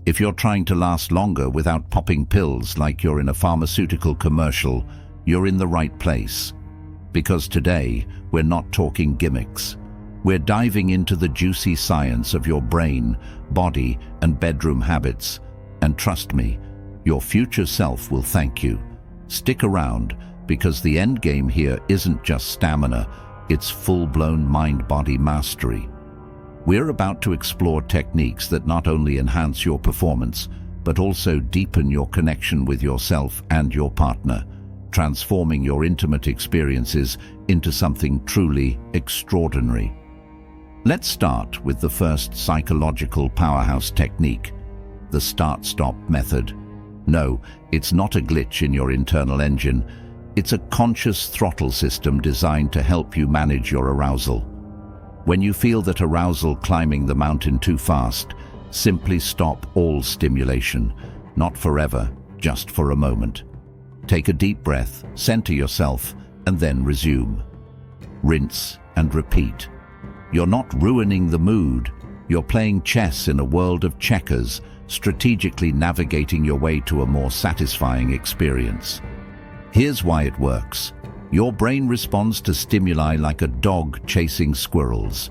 If you're trying to last longer without popping pills like you're in a pharmaceutical commercial, you're in the right place. Because today, we're not talking gimmicks. We're diving into the juicy science of your brain, body, and bedroom habits. And trust me, your future self will thank you. Stick around, because the end game here isn't just stamina, it's full-blown mind-body mastery. We're about to explore techniques that not only enhance your performance, but also deepen your connection with yourself and your partner, transforming your intimate experiences into something truly extraordinary. Let's start with the first psychological powerhouse technique, the start-stop method. No, it's not a glitch in your internal engine. It's a conscious throttle system designed to help you manage your arousal. When you feel that arousal climbing the mountain too fast, simply stop all stimulation, not forever, just for a moment. Take a deep breath, center yourself, and then resume. Rinse and repeat. You're not ruining the mood. You're playing chess in a world of checkers, strategically navigating your way to a more satisfying experience. Here's why it works. Your brain responds to stimuli like a dog chasing squirrels.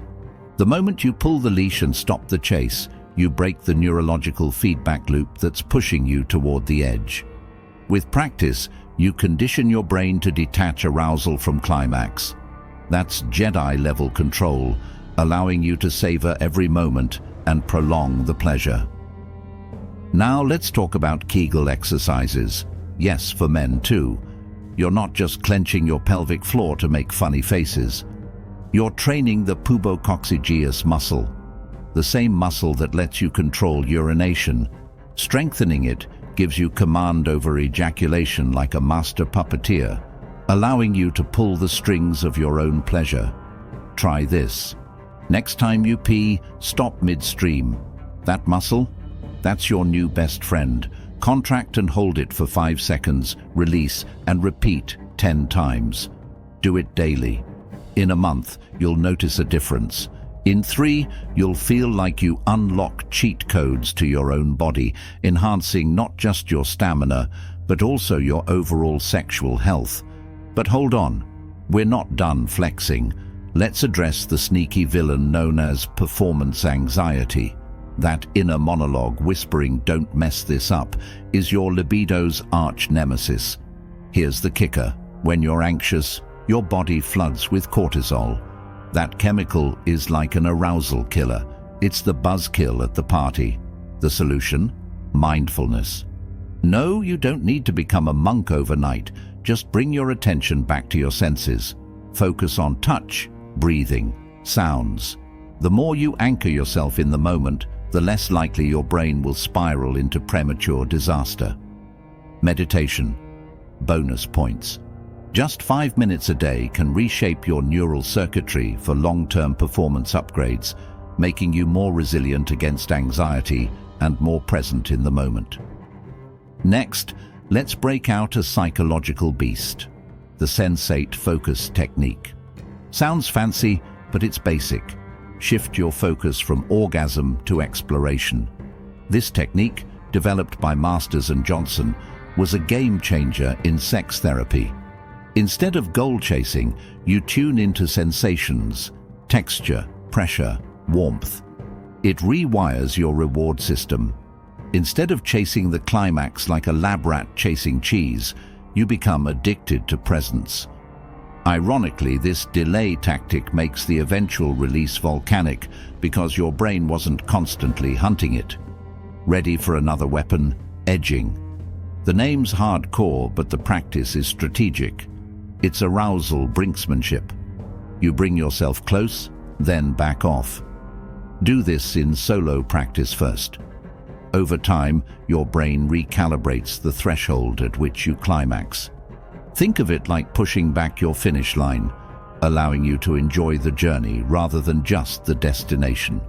The moment you pull the leash and stop the chase, you break the neurological feedback loop that's pushing you toward the edge. With practice, you condition your brain to detach arousal from climax. That's Jedi-level control, allowing you to savor every moment and prolong the pleasure. Now let's talk about Kegel exercises. Yes, for men too. You're not just clenching your pelvic floor to make funny faces. You're training the pubococcygeus muscle, the same muscle that lets you control urination. Strengthening it gives you command over ejaculation like a master puppeteer, allowing you to pull the strings of your own pleasure. Try this. Next time you pee, stop midstream. That muscle? That's your new best friend. Contract and hold it for 5 seconds, release, and repeat 10 times. Do it daily. In a month, you'll notice a difference. In 3, you'll feel like you unlock cheat codes to your own body, enhancing not just your stamina, but also your overall sexual health. But hold on, we're not done flexing. Let's address the sneaky villain known as performance anxiety. That inner monologue whispering, "Don't mess this up," is your libido's arch nemesis. Here's the kicker. When you're anxious, your body floods with cortisol. That chemical is like an arousal killer. It's the buzzkill at the party. The solution? Mindfulness. No, you don't need to become a monk overnight. Just bring your attention back to your senses. Focus on touch, breathing, sounds. The more you anchor yourself in the moment, the less likely your brain will spiral into premature disaster. Meditation. Bonus points. Just 5 minutes a day can reshape your neural circuitry for long-term performance upgrades, making you more resilient against anxiety and more present in the moment. Next, let's break out a psychological beast, the sensate focus technique. Sounds fancy, but it's basic. Shift your focus from orgasm to exploration. This technique, developed by Masters and Johnson, was a game changer in sex therapy. Instead of goal chasing, you tune into sensations, texture, pressure, warmth. It rewires your reward system. Instead of chasing the climax like a lab rat chasing cheese, you become addicted to presence. Ironically, this delay tactic makes the eventual release volcanic because your brain wasn't constantly hunting it. Ready for another weapon? Edging. The name's hardcore, but the practice is strategic. It's arousal brinksmanship. You bring yourself close, then back off. Do this in solo practice first. Over time, your brain recalibrates the threshold at which you climax. Think of it like pushing back your finish line, allowing you to enjoy the journey rather than just the destination.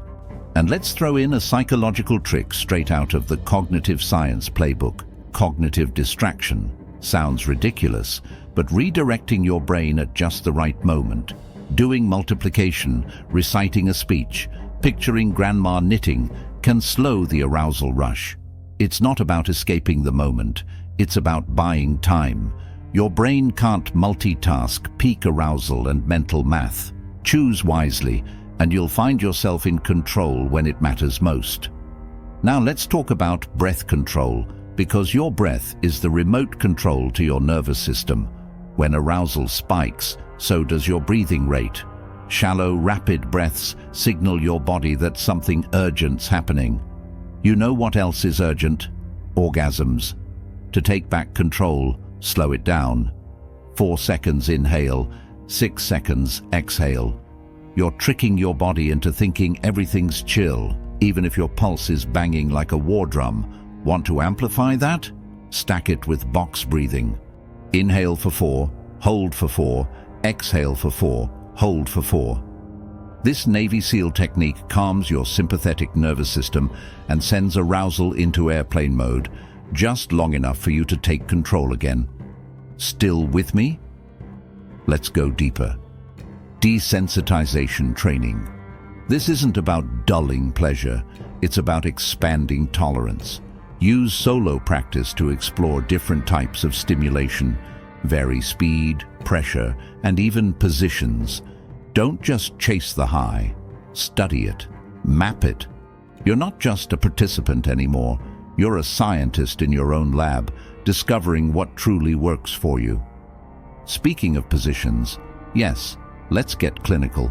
And let's throw in a psychological trick straight out of the cognitive science playbook. Cognitive distraction. Sounds ridiculous, but redirecting your brain at just the right moment. Doing multiplication, reciting a speech, picturing grandma knitting can slow the arousal rush. It's not about escaping the moment, it's about buying time. Your brain can't multitask peak arousal and mental math. Choose wisely, and you'll find yourself in control when it matters most. Now let's talk about breath control, because your breath is the remote control to your nervous system. When arousal spikes, so does your breathing rate. Shallow, rapid breaths signal your body that something urgent's happening. You know what else is urgent? Orgasms. To take back control, slow it down. 4 seconds inhale, 6 seconds exhale. You're tricking your body into thinking everything's chill, even if your pulse is banging like a war drum. Want to amplify that? Stack it with box breathing. Inhale for 4, hold for 4, exhale for 4, hold for 4. This Navy SEAL technique calms your sympathetic nervous system and sends arousal into airplane mode, just long enough for you to take control again. Still with me? Let's go deeper. Desensitization training. This isn't about dulling pleasure, it's about expanding tolerance. Use solo practice to explore different types of stimulation. Vary speed, pressure, and even positions. Don't just chase the high. Study it. Map it. You're not just a participant anymore. You're a scientist in your own lab, discovering what truly works for you. Speaking of positions, yes, let's get clinical.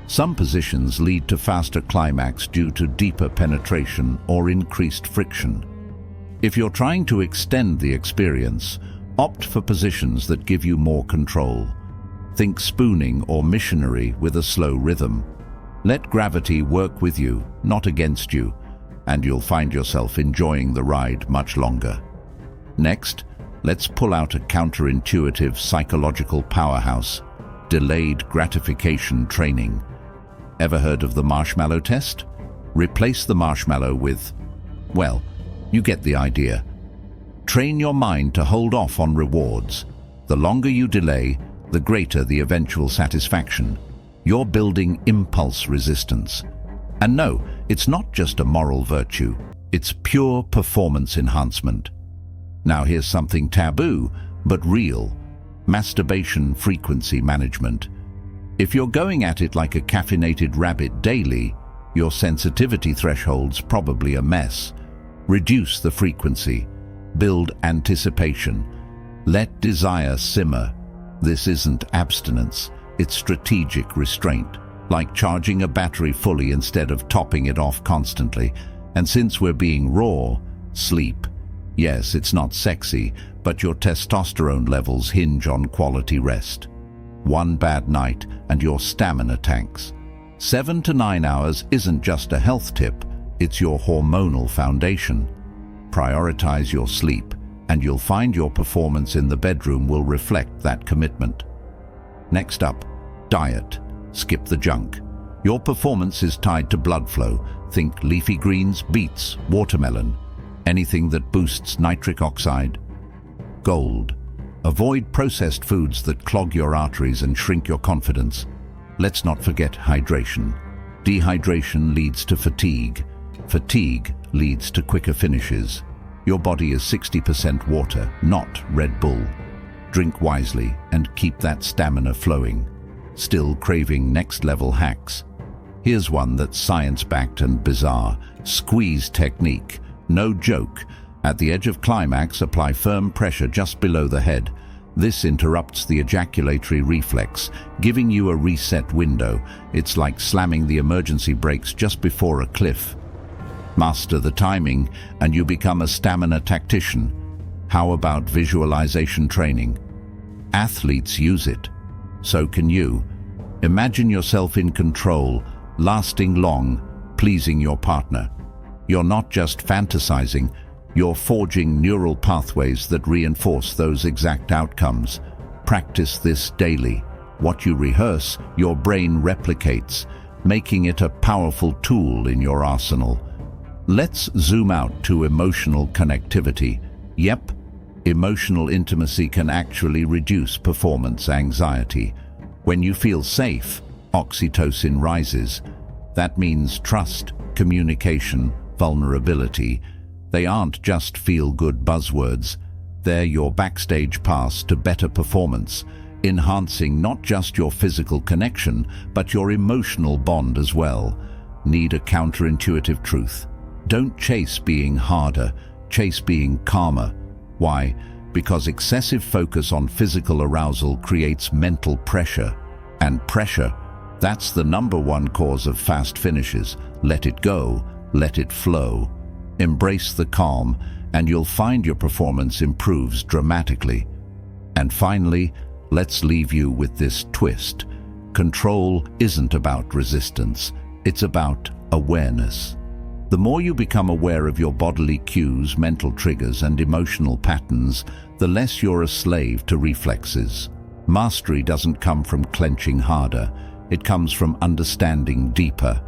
Some positions lead to faster climax due to deeper penetration or increased friction. If you're trying to extend the experience, opt for positions that give you more control. Think spooning or missionary with a slow rhythm. Let gravity work with you, not against you, and you'll find yourself enjoying the ride much longer. Next, let's pull out a counterintuitive psychological powerhouse: delayed gratification training. Ever heard of the marshmallow test? Replace the marshmallow with, well, you get the idea. Train your mind to hold off on rewards. The longer you delay, the greater the eventual satisfaction. You're building impulse resistance. And no, it's not just a moral virtue. It's pure performance enhancement. Now here's something taboo, but real. Masturbation frequency management. If you're going at it like a caffeinated rabbit daily, your sensitivity threshold's probably a mess. Reduce the frequency. Build anticipation. Let desire simmer. This isn't abstinence, it's strategic restraint, like charging a battery fully instead of topping it off constantly. And since we're being raw, sleep. Yes, it's not sexy, but your testosterone levels hinge on quality rest. One bad night and your stamina tanks. 7 to 9 hours isn't just a health tip, it's your hormonal foundation. Prioritize your sleep, and you'll find your performance in the bedroom will reflect that commitment. Next up, diet. Skip the junk. Your performance is tied to blood flow. Think leafy greens, beets, watermelon, anything that boosts nitric oxide. Gold. Avoid processed foods that clog your arteries and shrink your confidence. Let's not forget hydration. Dehydration leads to fatigue. Fatigue leads to quicker finishes. Your body is 60% water, not Red Bull. Drink wisely and keep that stamina flowing. Still craving next-level hacks? Here's one that's science-backed and bizarre. Squeeze technique. No joke. At the edge of climax, apply firm pressure just below the head. This interrupts the ejaculatory reflex, giving you a reset window. It's like slamming the emergency brakes just before a cliff. Master the timing, and you become a stamina tactician. How about visualization training? Athletes use it. So can you. Imagine yourself in control, lasting long, pleasing your partner. You're not just fantasizing, you're forging neural pathways that reinforce those exact outcomes. Practice this daily. What you rehearse, your brain replicates, making it a powerful tool in your arsenal. Let's zoom out to emotional connectivity. Yep, emotional intimacy can actually reduce performance anxiety. When you feel safe, oxytocin rises. That means trust, communication, vulnerability. They aren't just feel-good buzzwords. They're your backstage pass to better performance, enhancing not just your physical connection, but your emotional bond as well. Need a counterintuitive truth? Don't chase being harder, chase being calmer. Why? Because excessive focus on physical arousal creates mental pressure. And pressure, that's the #1 cause of fast finishes. Let it go, let it flow. Embrace the calm, and you'll find your performance improves dramatically. And finally, let's leave you with this twist. Control isn't about resistance, it's about awareness. The more you become aware of your bodily cues, mental triggers, and emotional patterns, the less you're a slave to reflexes. Mastery doesn't come from clenching harder, it comes from understanding deeper.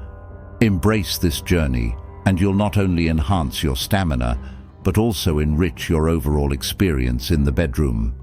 Embrace this journey, and you'll not only enhance your stamina, but also enrich your overall experience in the bedroom.